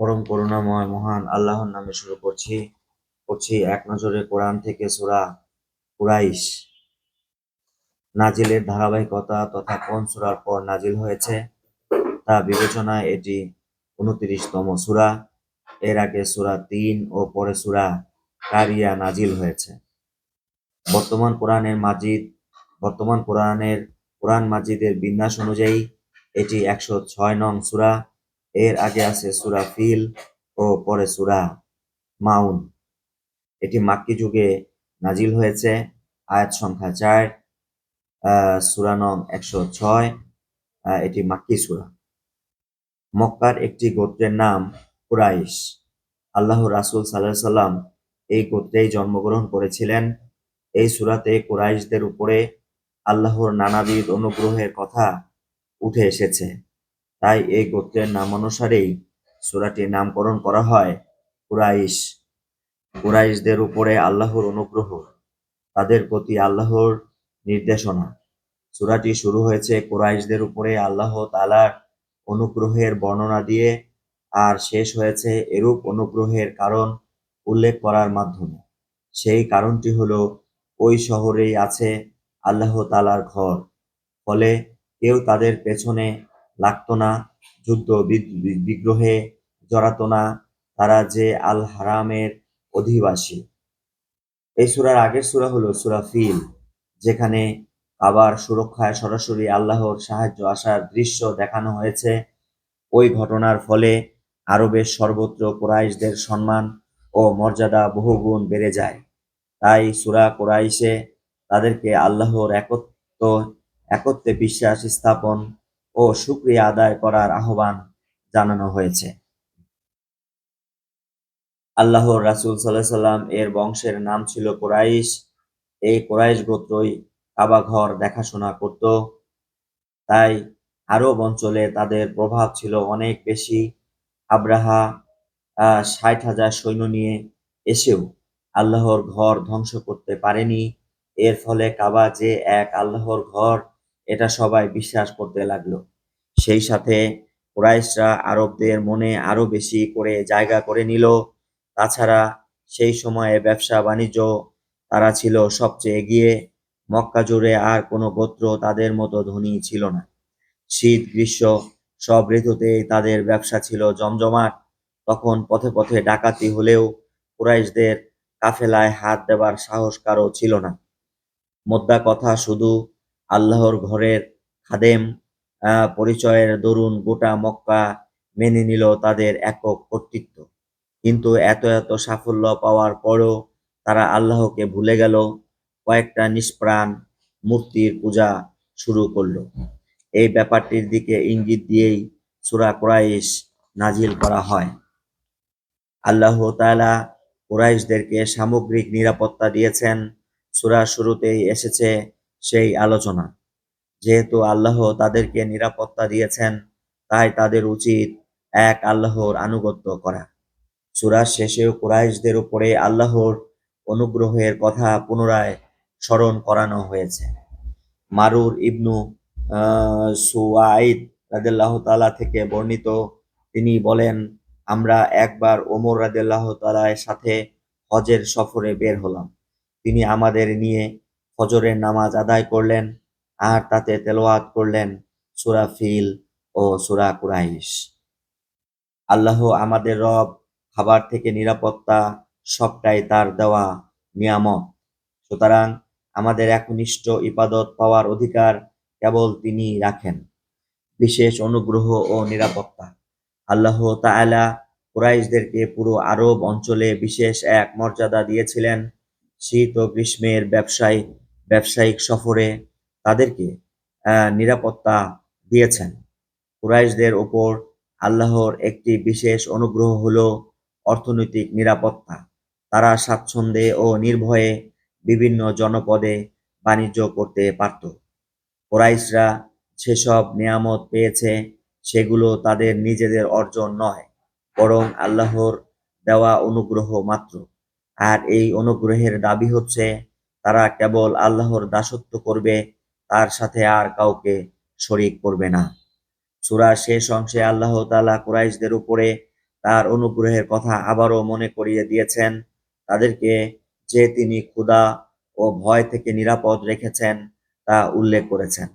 পরম করুণাময় মহান আল্লাহর নামে শুরু করছি এক নজরে কোরআন থেকে সূরা কুরাইশ নাজিলের ধারাবাহিকতা তথা কোন সূরার পর নাজিল হয়েছে তা বিবেচনায় এটি 29তম সূরা। এর আগে সূরা ৩ ও পরে সূরা কারিয়া নাজিল হয়েছে। বর্তমান কোরআন মাজিদের বিন্যাস অনুযায়ী এটি 106 নং সূরা। এর আগে আছে সূরা ফিল ও পরে সূরা মাউন। এটি মাক্কি যুগে নাজিল হয়েছে। আয়াত সংখ্যা 4, সূরা নং 106। এটি মাক্কি সূরা। মক্কার একটি গোত্রের নাম কুরাইশ। আল্লাহর রাসূল সাল্লাল্লাহু আলাইহি সাল্লাম এই গোত্রেই জন্মগ্রহণ করেছিলেন। এই সূরাতে কুরাইশদের উপরে আল্লাহর নানাবিধ অনুগ্রহের কথা উঠে এসেছে। তাই এই গোত্রের নামানুসারেই সূরাটির নামকরণ করা হয় কুরাইশ। কুরাইশদের উপরে আল্লাহর অনুগ্রহ, তাদের প্রতি আল্লাহর নির্দেশনা। সূরাটি শুরু হয়েছে কুরাইশদের উপরে আল্লাহ তাআলার অনুগ্রহের বর্ণনা দিয়ে আর শেষ হয়েছে এরূপ অনুগ্রহের কারণ উল্লেখ করার মাধ্যমে। সেই কারণটি হলো ওই শহরেই আছে আল্লাহ তাআলার ঘর। ফলে কেউ তাদের পেছনে লাগতো না, যুদ্ধ বিগ্রহে জড়াতো না। তারা যে আল হারামের অধিবাসী। এই সূরার আগের সূরা হলো সূরা ফিল, যেখানে কাবার সুরক্ষায় সরাসরি আল্লাহর সাহায্য আসার দৃশ্য দেখানো হয়েছে। ওই ঘটনার ফলে আরবের সর্বত্র কুরাইশদের সম্মান ও মর্যাদা বহুগুণ বেড়ে যায়। তাই সূরা কুরাইশে তাদেরকে আল্লাহর একত্বে বিশ্বাস স্থাপন ও শুকরিয়া আদায় করার আহ্বান জানানো হয়েছে। আল্লাহর রাসূল সাল্লাল্লাহু আলাইহি সাল্লাম এর বংশের নাম ছিল কুরাইশ। এই কুরাইশ গোত্রই কাবা ঘর দেখাশোনা করত। তাই আরব অঞ্চলে তাদের প্রভাব ছিল অনেক বেশি। আব্রাহা ৬০,০০০ সৈন্য নিয়ে এসেও আল্লাহর ঘর ধ্বংস করতে পারেনি। এর ফলে কাবা যে এক আল্লাহর ঘর, এটা সবাই বিশ্বাস করতে লাগলো। সেই সাথে কুরাইশরা আরবদের মনে আরো বেশি করে জায়গা করে নিল। তাছাড়া সেই সময়ে ব্যবসা বাণিজ্য তারা ছিল সবচেয়ে এগিয়ে। মক্কা জুড়ে আর কোনো গোত্র তাদের মতো ধনী ছিল না। শীত গ্রীষ্ম সব ঋতুতেই তাদের ব্যবসা ছিল জমজমাট। তখন পথে পথে ডাকাতি হলেও কুরাইশদের কাফেলায় হাত দেবার সাহস কারো ছিল না। মোদ্দা কথা, শুধু আল্লাহর ঘরের খাদেম পরিচয়ের দরুন গোটা মক্কা মেনে নিল তাদের একক কর্তৃত্ব। কিন্তু এত সাফল্য পাওয়ার পরও তারা আল্লাহকে ভুলে গেল। কয়েকটা নিষ্প্রাণ মূর্তির পূজা শুরু করলো। এই ব্যাপারটির দিকে ইঙ্গিত দিয়েই সূরা কুরাইশ নাজিল করা হয়। আল্লাহ তাআলা কুরাইশদেরকে সামগ্রিক নিরাপত্তা দিয়েছেন। সূরার শুরুতেই এসেছে সেই আলোচনা। যেহেতু আল্লাহ তাদেরকে নিরাপত্তা দিয়েছেন, তাই তাদের উচিত এক আল্লাহর আনুগত্য করা। সূরার শেষেও কুরাইশদের উপরে আল্লাহর অনুগ্রহের কথা পুনরায় স্মরণ করানো হয়েছে। মারুর ইবনু সুওয়াইদ রাদিয়াল্লাহু তাআলা থেকে বর্ণিত, তিনি বলেন, আমরা একবার ওমর রাদিয়াল্লাহু তাআলার সাথে হজের সফরে বের হলাম। তিনি আমাদের নিয়ে ফজরের নামাজ আদায় করলেন আর তাতে তেলাওয়াত করলেন সূরা ফিল ও সূরা কুরাইশ। আল্লাহ আমাদের রব, খাবার থেকে নিরাপত্তা সবটাই তার দেওয়া নিয়ামত। সুতরাং আমাদের একনিষ্ঠ ইবাদত পাওয়ার অধিকার কেবল তিনিই রাখেন। বিশেষ অনুগ্রহ ও নিরাপত্তা। আল্লাহ তাআলা কুরাইশদেরকে পুরো আরব অঞ্চলে বিশেষ এক মর্যাদা দিয়েছিলেন। শীত ও গ্রীষ্মের ব্যবসায়িক সফরে তাদেরকে নিরাপত্তা দিয়েছেন। কুরাইশদের ওপর আল্লাহর একটি বিশেষ অনুগ্রহ হলো অর্থনৈতিক নিরাপত্তা। তারা স্বাচ্ছন্দ্যে ও নির্ভয়ে বিভিন্ন জনপদে বাণিজ্য করতে পারত। কুরাইশরা যেসব নেয়ামত পেয়েছে সেগুলো তাদের নিজেদের অর্জন নয়, বরং আল্লাহর দেওয়া অনুগ্রহ মাত্র। আর এই অনুগ্রহের দাবি হচ্ছে তারা কেবল আল্লাহর দাসত্ব করবে, তার সাথে আর কাউকে শরীক করবে না। সূরার শেষ অংশে আল্লাহ তাআলা কুরাইশদের উপরে তার অনুগ্রহের কথা আবারও মনে করিয়ে দিয়েছেন তাদেরকে, যে তিনি ক্ষুধা ও ভয় থেকে নিরাপদ রেখেছেন তা উল্লেখ করেছেন।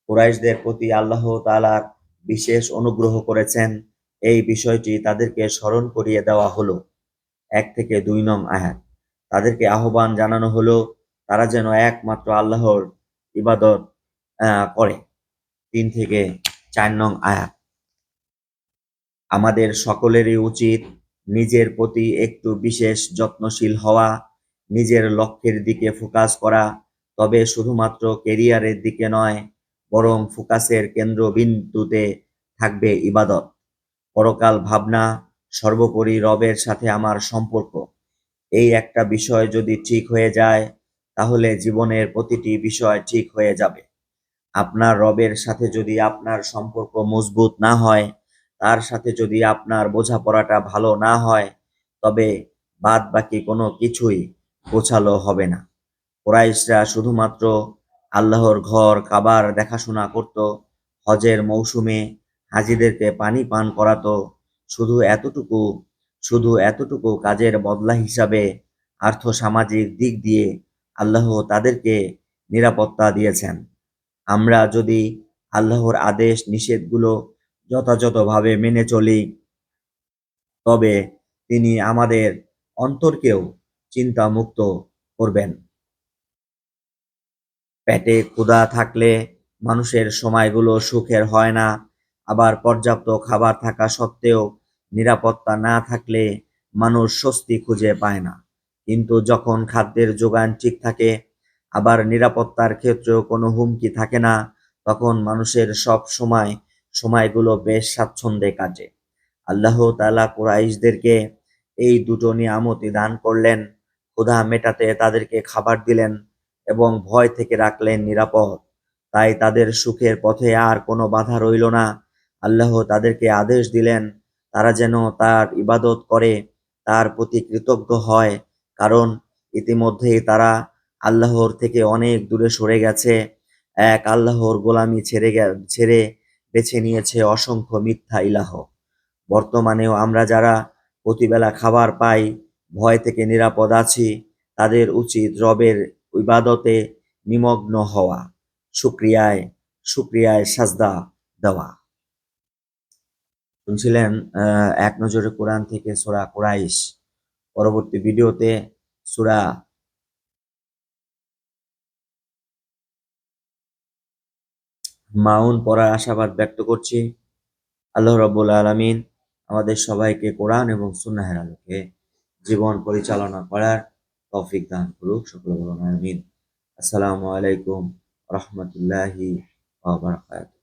কুরাইশদের প্রতি আল্লাহ তাআলা বিশেষ অনুগ্রহ করেছেন, এই বিষয়টি তাদেরকে স্মরণ করিয়ে দেওয়া হলো। 1 থেকে 2 নং আয়াত। তাদেরকে আহ্বান জানানো হলো তারা যেন একমাত্র আল্লাহর ইবাদত করে। 3 থেকে 4 নং আয়াত। আমাদের সকলেরই উচিত নিজের প্রতি একটু বিশেষ যত্নশীল হওয়া, নিজের লক্ষ্যের দিকে ফোকাস করা, তবে শুধুমাত্র কেরিয়ারের দিকে নয়, বরং ফোকাসের কেন্দ্রবিন্দুতে থাকবে ইবাদত, পরকাল ভাবনা, সর্বোপরি রবের সাথে আমার সম্পর্ক। এই একটা বিষয় যদি ঠিক হয়ে যায়, তাহলে জীবনের প্রতিটি বিষয় ঠিক হয়ে যাবে। আপনার রবের সাথে যদি আপনার সম্পর্ক মজবুত না হয়, তার সাথে যদি আপনার বোঝাপড়াটা ভালো না হয়, তবে বাদ বাকি কোনো কিছুই গোছালো হবে না। কুরাইশরা শুধুমাত্র আল্লাহর ঘর কাবার দেখাশোনা করত, হজের মৌসুমে হাজিদেরকে পানি পান করাতো, শুধু এতটুকু শুধু এতটুকু কাজের বদলা হিসাবে আর্থসামাজিক দিক দিয়ে আল্লাহ তাদেরকে নিরাপত্তা দিয়েছেন। আমরা যদি আল্লাহর আদেশ নিষেধগুলো যথাযথভাবে মেনে চলি, তবে তিনি আমাদের অন্তরকেও চিন্তামুক্ত করবেন। পেটে ক্ষুধা থাকলে মানুষের সময়গুলো সুখের হয় না, আবার পর্যাপ্ত খাবার থাকা সত্ত্বেও নিরাপত্তা না থাকলে মানুষ স্বস্তি খুঁজে পায় না। কিন্তু যখন খাদ্যের যোগান ঠিক থাকে, আবার নিরাপত্তার ক্ষেত্রেও কোনো হুমকি থাকে না, তখন মানুষের সময়গুলো বেশ স্বাচ্ছন্দ্যে কাটে। আল্লাহ তাআলা কুরাইশদেরকে এই দুটো নিয়ামতই দান করলেন। ক্ষুধা মেটাতে তাদেরকে খাবার দিলেন এবং ভয় থেকে রাখলেন নিরাপদ। তাই তাদের সুখের পথে আর কোনো বাধা রইল না। আল্লাহ তাদেরকে আদেশ দিলেন তারা যেন তার ইবাদত করে, তার প্রতি কৃতজ্ঞ হয়, কারণ ইতিমধ্যেই তারা আল্লাহর থেকে অনেক দূরে সরে গেছে। এক আল্লাহর গোলামি ছেড়ে বেছে নিয়েছে অসংখ্য মিথ্যা ইলাহ। বর্তমানেও আমরা যারা প্রতিবেলা খাবার পাই, ভয় থেকে নিরাপদ আছি, তাদের উচিত রবের ইবাদতে নিমগ্ন হওয়া, শুকরিয়ায় শুকরিয়ায় সাজদা দেওয়া। শুনছিলেন এক নজরে কোরআন থেকে সূরা কুরাইশ। পরবর্তী ভিডিওতে সূরা মাউন পড়ার আশাবাদ ব্যক্ত করছি। আল্লাহ রাব্বুল আলামিন আমাদের সবাইকে কোরআন এবং সুন্নাহের আলোকে জীবন পরিচালনা করার তৌফিক দান করুক। সকলে বলুন আমিন। আসসালামু আলাইকুম ওয়া রাহমাতুল্লাহি ওয়া বারাকাতুহু।